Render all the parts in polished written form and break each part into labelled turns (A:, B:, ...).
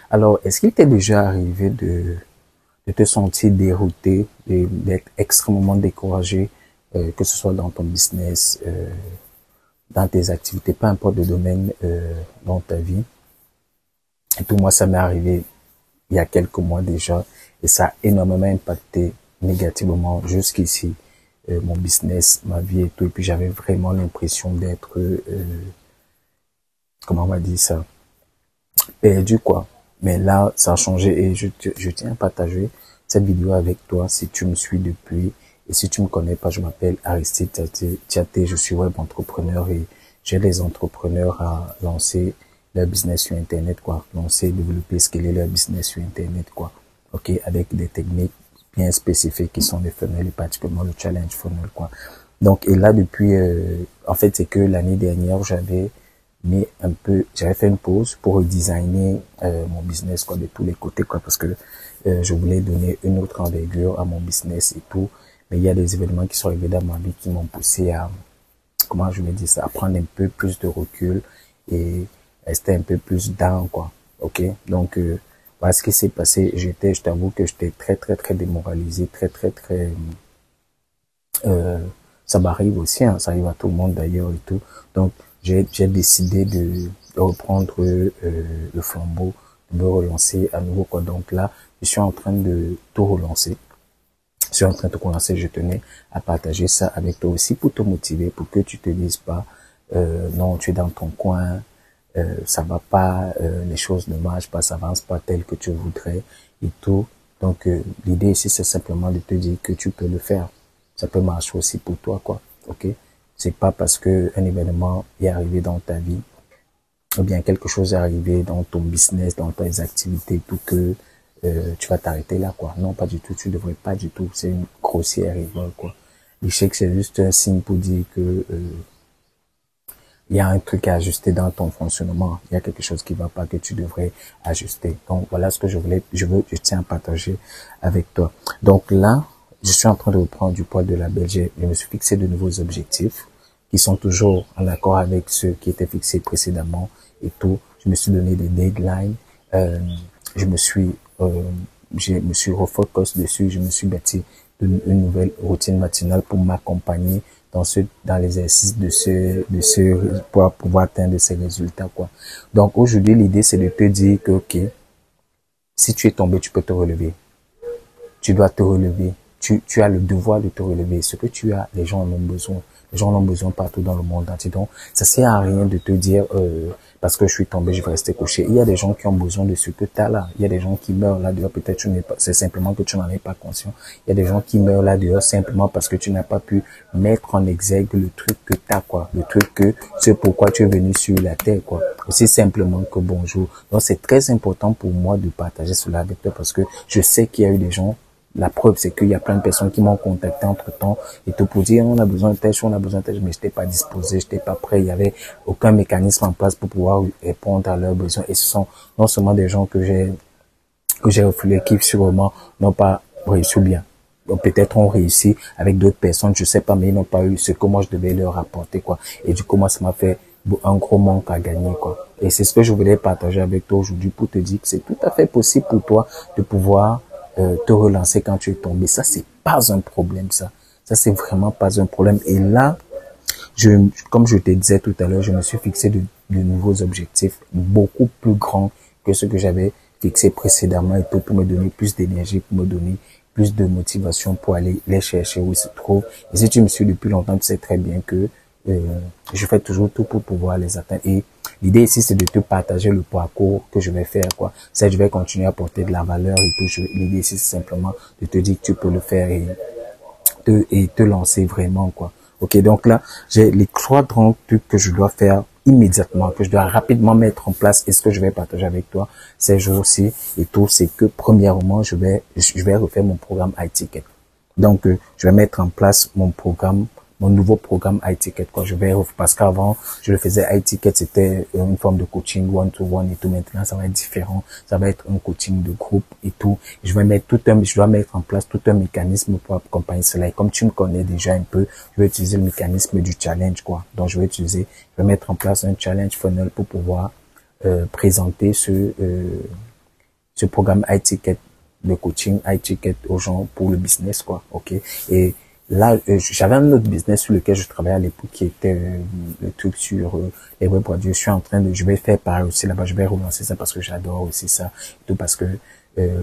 A: Alors, est-ce qu'il t'est déjà arrivé de te sentir dérouté, d'être extrêmement découragé, que ce soit dans ton business, dans tes activités, peu importe le domaine dans ta vie? Et tout moi, ça m'est arrivé il y a quelques mois déjà, et ça a énormément impacté négativement jusqu'ici mon business, ma vie et tout. Et puis j'avais vraiment l'impression d'être, comment on va dire ça, perdu quoi. Mais là, ça a changé et je tiens à partager cette vidéo avec toi si tu me suis depuis. Et si tu me connais pas, je m'appelle Aristide Tiaté, je suis web entrepreneur et j'aide les entrepreneurs à lancer leur business sur Internet, quoi. Lancer, développer, scaler leur business sur Internet, quoi. OK, avec des techniques bien spécifiques qui sont les funnels et particulièrement le challenge funnel, quoi. Donc, et là, depuis, en fait, c'est que l'année dernière, j'avais fait une pause pour redesigner mon business, quoi, de tous les côtés, quoi, parce que je voulais donner une autre envergure à mon business et tout. Mais il y a des événements qui sont arrivés dans ma vie qui m'ont poussé à, comment je vais dire ça, à prendre un peu plus de recul et rester un peu plus down, quoi. OK? Donc, voilà ce qui s'est passé. Je t'avoue que j'étais très démoralisé, ça m'arrive aussi, hein, ça arrive à tout le monde d'ailleurs et tout. Donc, j'ai décidé de reprendre le flambeau, de me relancer à nouveau, quoi. Donc là, je suis en train de tout relancer. Je suis en train de te relancer, je tenais à partager ça avec toi aussi pour te motiver, pour que tu te dises pas, non, tu es dans ton coin, ça va pas, les choses ne marchent pas, ça avance pas tel que tu voudrais et tout. Donc, l'idée ici, c'est simplement de te dire que tu peux le faire. Ça peut marcher aussi pour toi, quoi. OK? C'est pas parce que un événement est arrivé dans ta vie, ou bien quelque chose est arrivé dans ton business, dans tes activités, tout que tu vas t'arrêter là, quoi. Non, pas du tout, tu devrais pas du tout. C'est une grossière erreur, quoi. L'échec, c'est juste un signe pour dire que il y a un truc à ajuster dans ton fonctionnement. Il y a quelque chose qui va pas que tu devrais ajuster. Donc, voilà ce que je tiens à partager avec toi. Donc là, je suis en train de reprendre du poids de la Belgique. Je me suis fixé de nouveaux objectifs qui sont toujours en accord avec ceux qui étaient fixés précédemment et tout. Je me suis donné des deadlines. Je me suis refocus dessus. Je me suis bâti une nouvelle routine matinale pour m'accompagner dans l'exercice pour pouvoir atteindre ces résultats, quoi. Donc, aujourd'hui, l'idée, c'est de te dire que, OK, si tu es tombé, tu peux te relever. Tu dois te relever. Tu as le devoir de te relever. Ce que tu as, les gens en ont besoin. Les gens en ont besoin partout dans le monde entier. Donc, ça sert à rien de te dire, parce que je suis tombé, je vais rester couché. Il y a des gens qui ont besoin de ce que tu as là. Il y a des gens qui meurent là dehors. Peut-être c'est simplement que tu n'en es pas conscient. Il y a des gens qui meurent là dehors simplement parce que tu n'as pas pu mettre en exergue le truc que tu as, quoi. Le truc que, c'est pourquoi tu es venu sur la terre, quoi. Aussi simplement que bonjour. Donc, c'est très important pour moi de partager cela avec toi parce que je sais qu'il y a eu des gens. La preuve, c'est qu'il y a plein de personnes qui m'ont contacté entre-temps et tout pour dire on a besoin de telle chose, on a besoin de telle chose, mais j'étais pas disposé, j'étais pas prêt, il y avait aucun mécanisme en place pour pouvoir répondre à leurs besoins. Et ce sont non seulement des gens que j'ai refoulés qui sûrement n'ont pas réussi bien. Donc peut-être ont réussi avec d'autres personnes, je sais pas, mais ils n'ont pas eu ce que moi je devais leur apporter, quoi. Et du coup, moi, ça m'a fait un gros manque à gagner, quoi. Et c'est ce que je voulais partager avec toi aujourd'hui pour te dire que c'est tout à fait possible pour toi de pouvoir te relancer quand tu es tombé. Ça, c'est pas un problème, ça. Ça, c'est vraiment pas un problème. Et là, comme je te disais tout à l'heure, je me suis fixé de nouveaux objectifs beaucoup plus grands que ce que j'avais fixé précédemment et tout pour me donner plus d'énergie, pour me donner plus de motivation pour aller les chercher où ils se trouvent. Et si tu me suis depuis longtemps, tu sais très bien que je fais toujours tout pour pouvoir les atteindre. Et l'idée ici, c'est de te partager le parcours que je vais faire, quoi. C'est je vais continuer à porter de la valeur et tout. L'idée ici, c'est simplement de te dire que tu peux le faire et te lancer vraiment, quoi. OK, donc là, j'ai les 3 grands trucs que je dois faire immédiatement, que je dois rapidement mettre en place et ce que je vais partager avec toi ces jours-ci et tout, c'est que premièrement, je vais refaire mon programme iTicket. Donc, je vais mettre en place mon nouveau programme iTicket, quoi. Parce qu'avant, je le faisais iTicket, c'était une forme de coaching one-to-one et tout. Maintenant, ça va être différent. Ça va être un coaching de groupe et tout. Je dois mettre en place tout un mécanisme pour accompagner cela. Et comme tu me connais déjà un peu, je vais utiliser le mécanisme du challenge, quoi. Donc, je vais mettre en place un challenge funnel pour pouvoir présenter ce programme iTicket de coaching, iTicket aux gens pour le business, quoi. OK. Et là, j'avais un autre business sur lequel je travaillais à l'époque qui était le truc sur les web radios. Je vais faire pareil aussi là-bas. Je vais relancer ça parce que j'adore aussi ça. Et tout parce que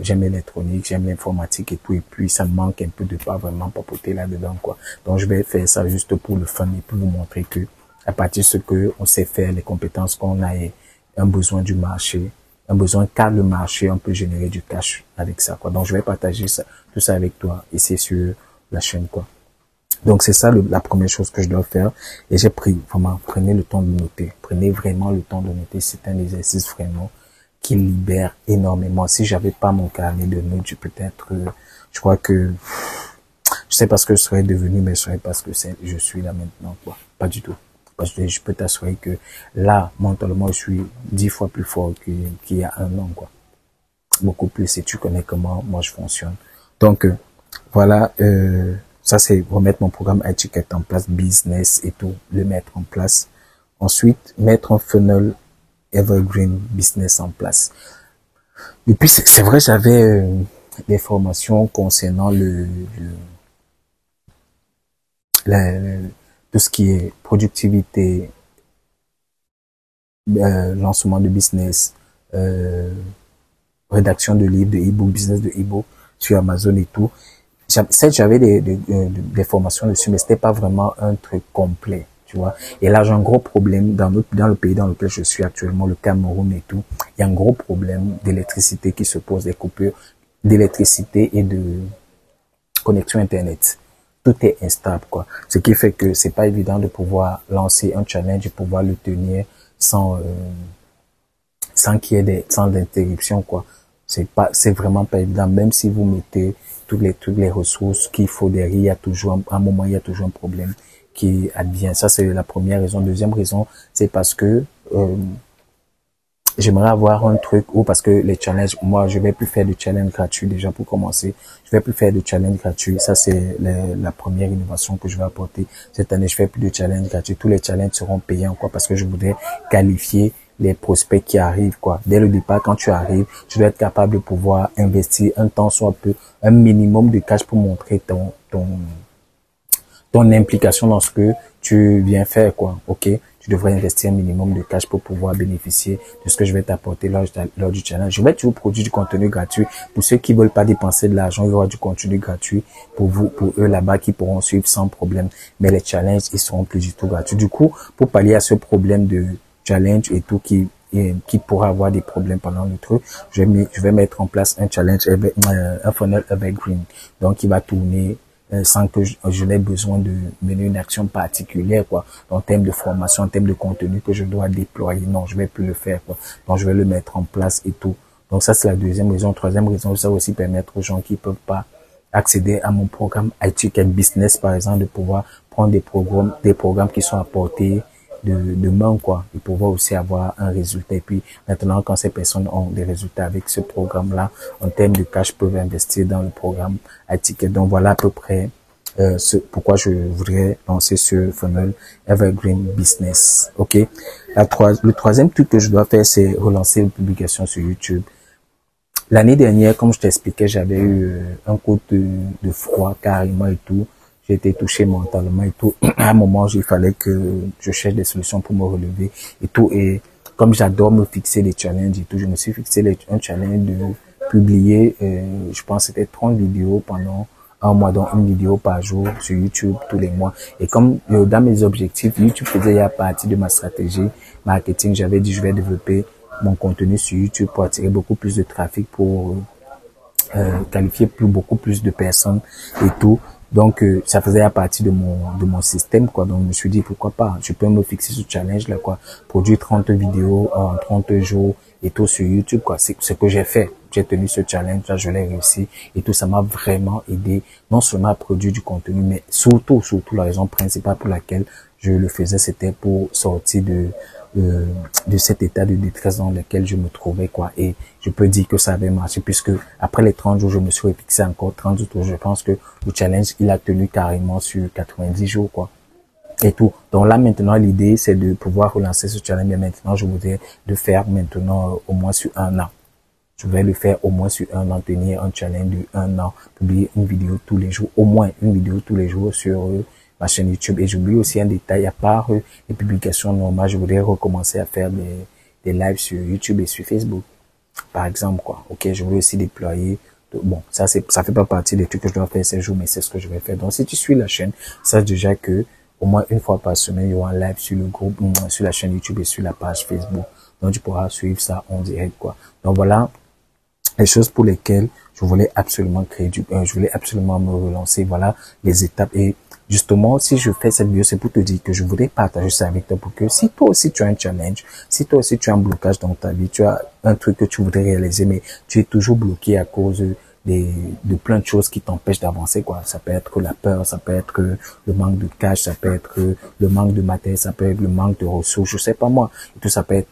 A: j'aime l'électronique, j'aime l'informatique et tout. Et puis, ça me manque un peu de pas vraiment papoter là-dedans, quoi. Donc, je vais faire ça juste pour le fun et pour vous montrer que à partir de ce que on sait faire, les compétences qu'on a et un besoin du marché, un besoin qu'a le marché, on peut générer du cash avec ça, quoi. Donc, je vais partager ça, tout ça avec toi ici sur la chaîne, quoi. Donc, c'est ça la première chose que je dois faire. Et j'ai vraiment, prenez le temps de noter. Prenez vraiment le temps de noter. C'est un exercice vraiment qui libère énormément. Si j'avais pas mon carnet de notes, je crois que, je sais pas ce que je serais devenu, mais je serais pas ce que je suis là maintenant, quoi. Pas du tout. Parce que je peux t'assurer que là, mentalement, je suis 10 fois plus fort qu'il y a un an, quoi. Beaucoup plus, et tu connais comment moi je fonctionne. Donc, voilà, ça c'est remettre mon programme iTicket en place, business et tout, le mettre en place. Ensuite, mettre un funnel evergreen business en place. Et puis, c'est vrai, j'avais des formations concernant tout ce qui est productivité, lancement de business, rédaction de livres, de e-book, business de e-book sur Amazon et tout. J'avais des formations dessus, mais c'était pas vraiment un truc complet, tu vois. Et là, j'ai un gros problème dans le pays dans lequel je suis actuellement, le Cameroun et tout. Il y a un gros problème d'électricité qui se pose, des coupures d'électricité et de connexion Internet. Tout est instable, quoi. Ce qui fait que c'est pas évident de pouvoir lancer un challenge et pouvoir le tenir sans qu'il y ait sans interruption, quoi. C'est vraiment pas évident. Même si vous mettez toutes les ressources qu'il faut derrière, il y a toujours un moment, il y a toujours un problème qui advient. Ça, c'est la première raison. Deuxième raison, c'est parce que, j'aimerais avoir un truc où, parce que les challenges, moi, je vais plus faire de challenge gratuit déjà pour commencer. Je vais plus faire de challenge gratuit. Ça, c'est la première innovation que je vais apporter. Cette année, je fais plus de challenge gratuit. Tous les challenges seront payants, quoi, parce que je voudrais qualifier les prospects qui arrivent, quoi. Dès le départ, quand tu arrives, tu dois être capable de pouvoir investir un temps soit peu, un minimum de cash pour montrer ton implication dans ce que tu viens faire, quoi. OK? Tu devrais investir un minimum de cash pour pouvoir bénéficier de ce que je vais t'apporter lors du challenge. Je vais toujours produire du contenu gratuit. Pour ceux qui veulent pas dépenser de l'argent, il y aura du contenu gratuit pour eux là-bas qui pourront suivre sans problème. Mais les challenges, ils seront plus du tout gratuits. Du coup, pour pallier à ce problème de challenge et tout qui pourra avoir des problèmes pendant le truc, je vais mettre en place un challenge, un funnel evergreen. Donc, il va tourner sans que je n'ai besoin de mener une action particulière, quoi, en termes de formation, en termes de contenu que je dois déployer. Non, je vais plus le faire, quoi. Donc, je vais le mettre en place et tout. Donc, ça, c'est la deuxième raison. Troisième raison, ça va aussi permettre aux gens qui peuvent pas accéder à mon programme iTicket Business, par exemple, de pouvoir prendre des programmes qui sont apportés de main, quoi, et pouvoir aussi avoir un résultat. Et puis, maintenant, quand ces personnes ont des résultats avec ce programme-là, en termes de cash, peuvent investir dans le programme iTicket. Donc, voilà à peu près pourquoi je voudrais lancer ce funnel Evergreen Business. OK? Le troisième truc que je dois faire, c'est relancer une publication sur YouTube. L'année dernière, comme je t'expliquais, j'avais eu un coup de froid carrément et tout. J'ai été touché mentalement et tout. À un moment, il fallait que je cherche des solutions pour me relever et tout. Et comme j'adore me fixer des challenges et tout, je me suis fixé un challenge de publier, je pense que c'était 30 vidéos pendant un mois, donc une vidéo par jour sur YouTube tous les mois. Et comme dans mes objectifs, YouTube faisait partie de ma stratégie marketing, j'avais dit je vais développer mon contenu sur YouTube pour attirer beaucoup plus de trafic, pour qualifier beaucoup plus de personnes et tout. Donc, ça faisait partie de mon système, quoi. Donc, je me suis dit, pourquoi pas, je peux me fixer ce challenge-là, quoi. Produire 30 vidéos en 30 jours et tout sur YouTube, quoi. C'est ce que j'ai fait. J'ai tenu ce challenge-là, je l'ai réussi et tout. Ça m'a vraiment aidé, non seulement à produire du contenu, mais surtout, la raison principale pour laquelle je le faisais, c'était pour sortir de cet état de détresse dans lequel je me trouvais, quoi. Et je peux dire que ça avait marché puisque après les 30 jours, je me suis fixé encore 30 jours. Je pense que le challenge, il a tenu carrément sur 90 jours, quoi. Et tout. Donc là, maintenant, l'idée, c'est de pouvoir relancer ce challenge. Mais maintenant, je voudrais le faire maintenant au moins sur un an. Je vais le faire au moins sur un an, tenir un challenge de un an, publier une vidéo tous les jours, au moins une vidéo tous les jours sur ma chaîne YouTube. Et j'oublie aussi un détail, à part les publications normales, je voudrais recommencer à faire des lives sur YouTube et sur Facebook, par exemple, quoi. Ok, je voulais aussi déployer. Bon, ça fait pas partie des trucs que je dois faire ces jours, mais c'est ce que je vais faire. Donc, si tu suis la chaîne, sache déjà que au moins une fois par semaine, il y aura un live sur le groupe, sur la chaîne YouTube et sur la page Facebook. Donc, tu pourras suivre ça en direct, quoi. Donc, voilà les choses pour lesquelles je voulais absolument je voulais absolument me relancer. Voilà les étapes. Et justement, si je fais cette vidéo, c'est pour te dire que je voudrais partager ça avec toi pour que si toi aussi tu as un challenge, si toi aussi tu as un blocage dans ta vie, tu as un truc que tu voudrais réaliser, mais tu es toujours bloqué à cause de plein de choses qui t'empêchent d'avancer, quoi. Ça peut être la peur, ça peut être le manque de cash, ça peut être le manque de matériel, ça peut être le manque de ressources, je sais pas moi. Et tout ça peut être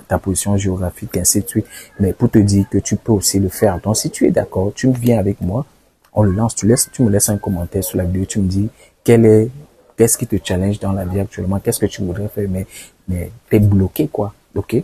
A: ta position géographique, ainsi de suite. Mais pour te dire que tu peux aussi le faire. Donc, si tu es d'accord, tu viens avec moi, on le lance, tu me laisses un commentaire sur la vidéo, tu me dis qu'est-ce qui te challenge dans la vie actuellement, qu'est-ce que tu voudrais faire, mais t'es bloqué, quoi. Ok?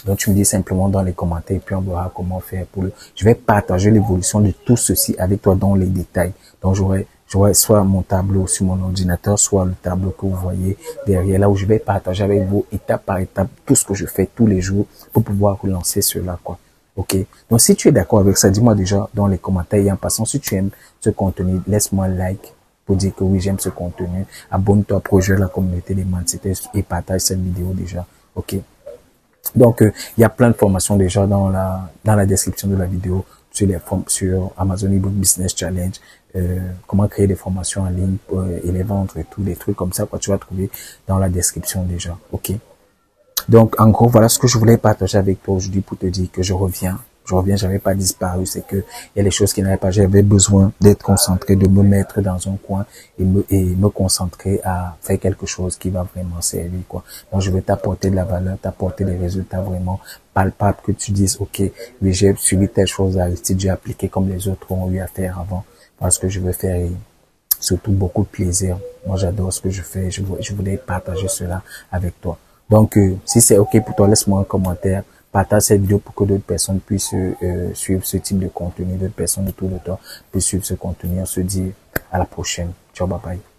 A: Donc, tu me dis simplement dans les commentaires, et puis on verra comment faire je vais partager l'évolution de tout ceci avec toi dans les détails. Donc, j'aurai soit mon tableau sur mon ordinateur, soit le tableau que vous voyez derrière, là où je vais partager avec vous étape par étape tout ce que je fais tous les jours pour pouvoir relancer cela, quoi. Ok. Donc, si tu es d'accord avec ça, dis-moi déjà dans les commentaires. Et en passant, si tu aimes ce contenu, laisse-moi un like pour dire que oui, j'aime ce contenu. Abonne-toi pour rejoindre la communauté des mindsetters et partage cette vidéo déjà. Ok. Donc, il y a plein de formations déjà dans la description de la vidéo sur Amazon eBook Business Challenge, comment créer des formations en ligne et les vendre et tout, des trucs comme ça, quoi, tu vas trouver dans la description déjà. Ok. Donc, en gros, voilà ce que je voulais partager avec toi aujourd'hui pour te dire que je reviens, j'avais pas disparu, c'est que il y a les choses qui n'avaient pas, j'avais besoin d'être concentré, de me mettre dans un coin et me concentrer à faire quelque chose qui va vraiment servir, quoi. Donc, je vais t'apporter de la valeur, t'apporter des résultats vraiment palpables, que tu dises, ok, oui, j'ai suivi telle chose à Aristide, j'ai appliqué comme les autres ont eu à faire avant, parce que je veux faire et surtout beaucoup de plaisir. Moi, j'adore ce que je fais, je voulais partager cela avec toi. Donc, si c'est ok pour toi, laisse-moi un commentaire, partage cette vidéo pour que d'autres personnes puissent suivre ce type de contenu, d'autres personnes autour de toi puissent suivre ce contenu. On se dit à la prochaine. Ciao, bye bye.